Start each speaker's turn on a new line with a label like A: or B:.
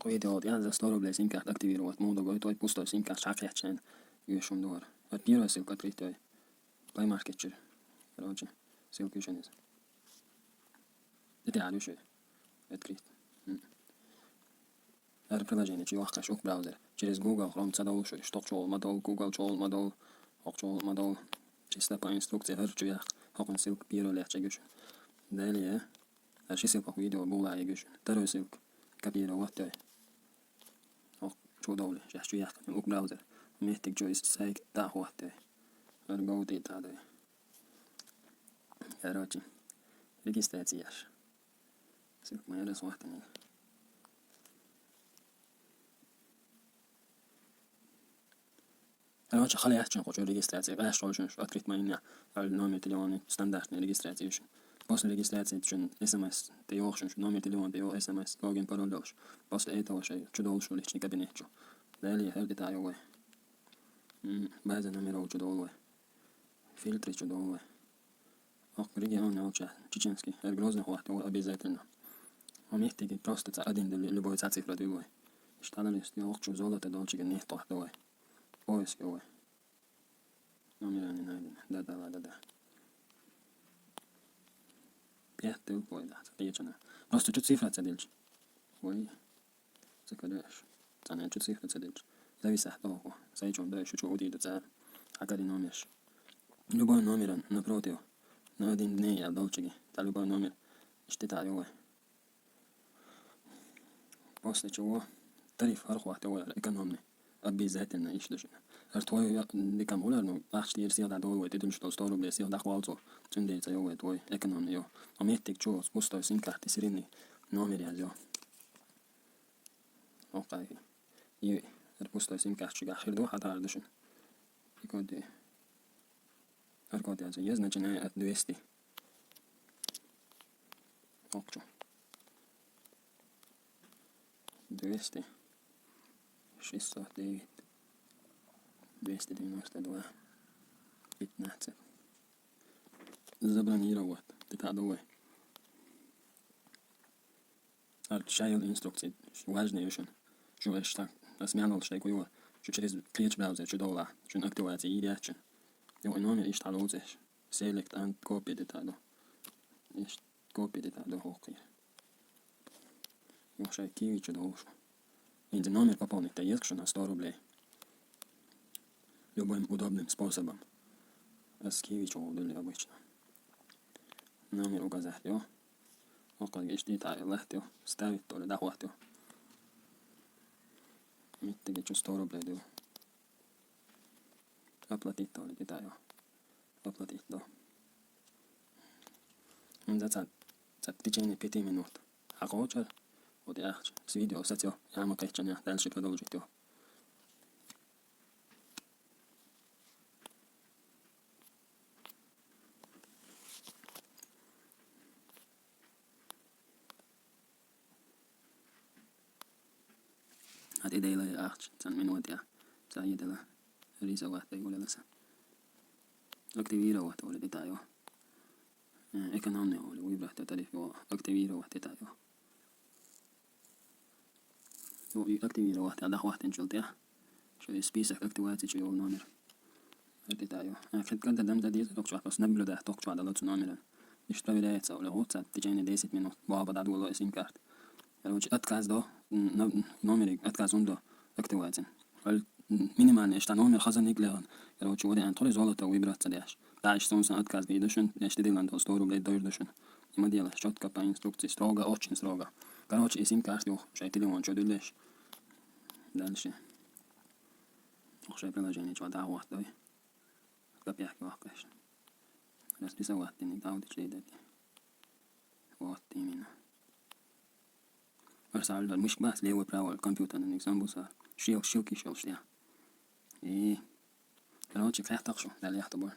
A: видео я за 100 рублей сим-карт активировать моду, говорит, ой, пустой сим-карт шакрячен. Юшум доллар. Вот первая ссылка открыть, ой. Play Market. Короче, ссылка еще нет. Это я еще открыть. Это приложение, чего хочу в браузер. Через Google Chrome цадал, что чел модул, Google чел модул, чел модул. Чисто по инструкции, хочу я хакун ссылка первая легче гушу. Далее, дальше ссылка в видео была я гушу. Второй ссылка копировать, ой. Чудовли, сейчас я в браузер. Местик что из сайта тахуатый. Аргоуты тады. Короче, регистрация. Ссылка моя рассмотрена. Короче, خلي أحكي نقول регистрация. أنا شو أكريت معي النوم تليفوني ستاندرد регистрация. После регистрации чун SMS ты охшин номер телефона ты SMS логин пароль дашь. После этого шей чудол шо личный кабинет чу. Далее هل детали. База номеров чудовой. Фильтры чудовой. Регион Алча, чеченский. Грозный хват обязательно. Умеете просто один любой цифра другой. Штаны есть, я хочу золото дольше не тохтовой. Поиск его. Номера не найдены. Да. Пятый упой, да, отлично. Просто чуть цифра цедельч. Ой, закадешь. Цана чуть цифра цедельч. Зависит от того, сайчом дальше что удит за акади номер. Любой номер напротив. На один день я дольчиги. Та любой номер. Штита его. После чего тариф архуатовой экономный. Обязательно ищешь. Твой никому не ахшти сил долой ты думаешь что 100 рублей сил дахвалцо цундеется его твой экономный его а метик чё с пустой сим-карты серийный номер я взял окей и это пустой сим-карточка ахирду хатар душин и коды аркод я начинаю от 200 окчо 200 609 292 15 забронировать это давай шайл инструкции важные еще что я так осмянул что такое что через клич браузер что дола что активация и реакция его номер ищет алузеш select and copy деталь ищет copy деталь окей его шай киви что дола и номер пополнить то есть что на 100 рублей любым удобным способом. Скивич удали обычно. Номер указать его. Около детали легко ставить то ли дахвать. Митте 100 рублей даю. Оплатить то ли детали. Оплатить до. За в течение 5 минут. А хочешь? Вот я с видео сатё. Я могу дальше продолжить его. هذه ديلا أخش تن وديا سعيد لا ريزا واحد يقول لسه أكتيفيرا واحد ولا ديتايو إكنامني ولا ويبرح تعرف أكتيفيرا واحد ديتايو أكتيفيرا واحد هذا واحد إنشلتيه شو سبيسك أكتيفاتي شو نامر ديتايو كنت دم ديت تقطع بس نبلو ده تقطع على لوت نامر يشتري ده يتساوي له تجيني 10 минут بابا ده والله سيم كارت короче отказ до номер отказ он до активации минимальный что номер хазаник леон короче вот антоли золото выбраться дашь дальше солнце отказ видишь я что делаю на 100 рублей дойдешь и мы делаем четко по инструкции строго очень строго короче и сим карту шай телефон что делаешь дальше шай приложение что да вот дой копия конечно расписывать ты не даудишь лидать вот именно صار مش بس ليه وبراو الكمبيوتر نكسام صار شيل كيشل شيا إيه كانوا تشكله تقشوا ده اللي يحتبون